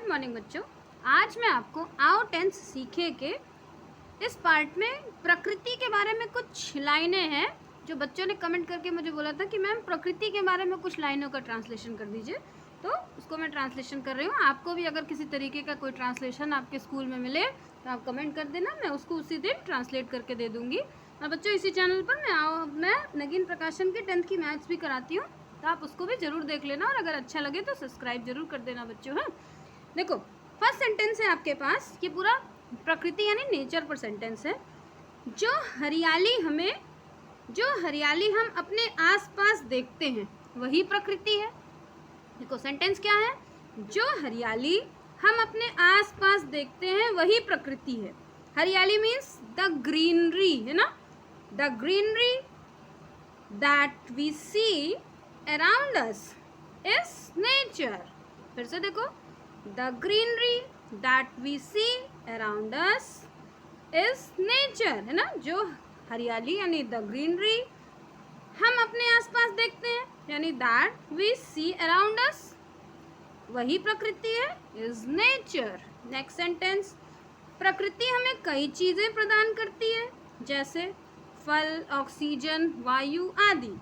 Good morning बच्चों। आज मैं आपको आओ टेंस सीखे के इस पार्ट में प्रकृति के बारे में कुछ लाइनें हैं जो बच्चों ने कमेंट करके मुझे बोला था कि मैम प्रकृति के बारे में कुछ लाइनों का ट्रांसलेशन कर दीजिए, तो उसको मैं ट्रांसलेशन कर रही हूँ। आपको भी अगर किसी तरीके का कोई ट्रांसलेशन आपके स्कूल में मिले तो आप कमेंट कर देना, मैं उसको उसी दिन ट्रांसलेट करके दे दूँगी। और बच्चों इसी चैनल पर मैं नगीन प्रकाशन के 10th की मैथ्स भी कराती हूँ, तो आप उसको भी ज़रूर देख लेना और अगर अच्छा लगे तो सब्सक्राइब जरूर कर देना बच्चों। हाँ देखो, फर्स्ट सेंटेंस है आपके पास, ये पूरा प्रकृति यानी नेचर पर सेंटेंस है। जो हरियाली हम अपने आसपास देखते हैं वही प्रकृति है। देखो सेंटेंस क्या है, जो हरियाली हम अपने आसपास देखते हैं वही प्रकृति है। हरियाली मीन्स द ग्रीनरी, है ना, the greenery that we see around us is nature. फिर से देखो, the greenery that we see around us is nature, है ना। जो हरियाली यानी द ग्रीनरी हम अपने आसपास देखते हैं यानी that we see around us वही प्रकृति है, इज नेचर। नेक्स्ट सेंटेंस, प्रकृति हमें कई चीजें प्रदान करती है जैसे फल, ऑक्सीजन, वायु आदि।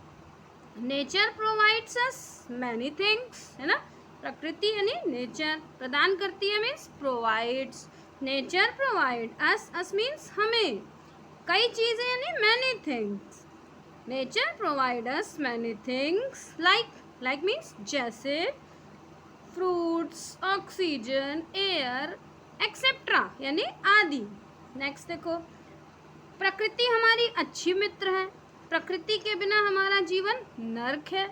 Nature provides us many things, है ना। प्रकृति यानी नेचर, प्रदान करती है means provides. Nature provide us means हमें, कई चीजें यानी many things. Nature provide us many things like means जैसे फ्रूट्स, ऑक्सीजन, एयर एक्सेट्रा यानी आदि। नेक्स्ट देखो, प्रकृति हमारी अच्छी मित्र है, प्रकृति के बिना हमारा जीवन नर्क है।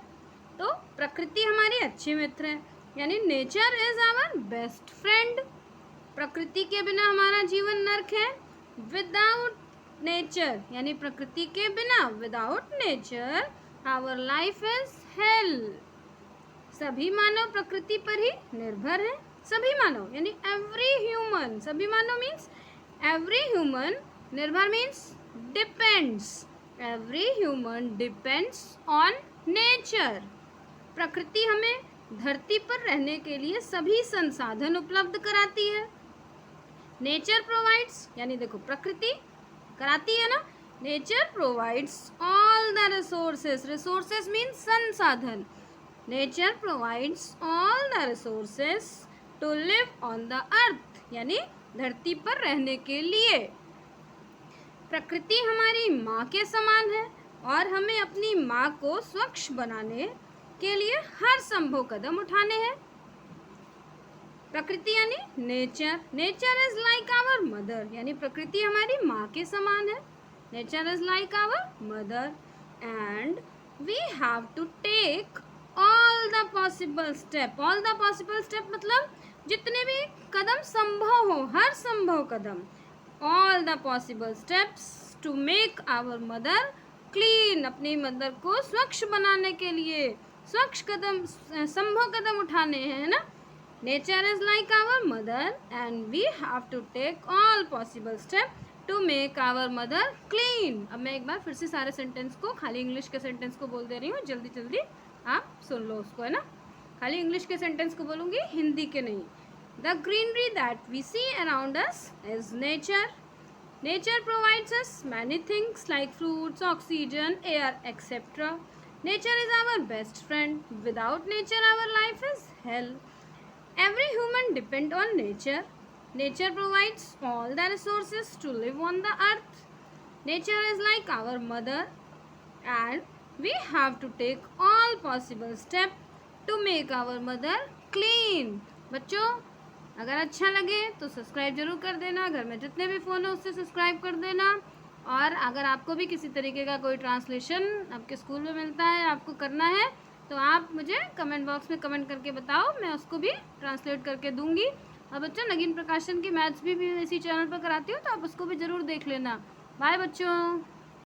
तो प्रकृति हमारी अच्छी मित्र है यानी nature is our best friend. प्रकृति के बिना हमारा जीवन नर्क है। विदाउट नेचर यानी प्रकृति के बिना, without nature our life is hell. सभी मानव प्रकृति पर ही निर्भर है। सभी मानव यानी एवरी ह्यूमन, सभी मानव मीन्स एवरी ह्यूमन, निर्भर means depends, every human depends on nature. प्रकृति हमें धरती पर रहने के लिए सभी संसाधन उपलब्ध कराती है। नेचर प्रोवाइड्स यानी देखो प्रकृति कराती है ना, nature provides all the resources, resources means संसाधन। Nature provides all the resources to live on the earth यानी धरती पर रहने के लिए। प्रकृति हमारी माँ के समान है और हमें अपनी माँ को स्वच्छ बनाने के लिए हर संभव कदम उठाने हैं। प्रकृति यानी nature, nature is like our mother यानी प्रकृति हमारी माँ के समान है। Nature is like our mother and we have to take all the possible step. All the possible step मतलब जितने भी कदम संभव हो, हर संभव कदम। All the possible steps to make our mother clean, अपनी मदर को स्वच्छ बनाने के लिए स्वच्छ कदम, संभव कदम उठाने हैं, है ना। Nature is like our mother and we have to take all possible step to make our mother clean. अब मैं एक बार फिर से सारे सेंटेंस को, खाली इंग्लिश के सेंटेंस को बोल दे रही हूँ, जल्दी जल्दी आप सुन लो उसको, है ना। खाली इंग्लिश के सेंटेंस को बोलूँगी, हिंदी के नहीं। The greenery that we see around us is nature. Nature provides us many things like fruits, oxygen, air, etc. Nature is our best friend. Without nature, our life is hell. Every human depends on nature. Nature provides all the resources to live on the earth. Nature is like our mother, and we have to take all possible steps to make our mother clean. बच्चों अगर अच्छा लगे तो subscribe जरूर कर देना, घर में जितने भी फ़ोन है उससे सब्सक्राइब कर देना। और अगर आपको भी किसी तरीके का कोई ट्रांसलेशन आपके स्कूल में मिलता है, आपको करना है, तो आप मुझे कमेंट बॉक्स में कमेंट करके बताओ, मैं उसको भी ट्रांसलेट करके दूंगी। और बच्चों नगीन प्रकाशन की मैथ्स भी इसी चैनल पर कराती हूँ, तो आप उसको भी ज़रूर देख लेना। बाय बच्चों।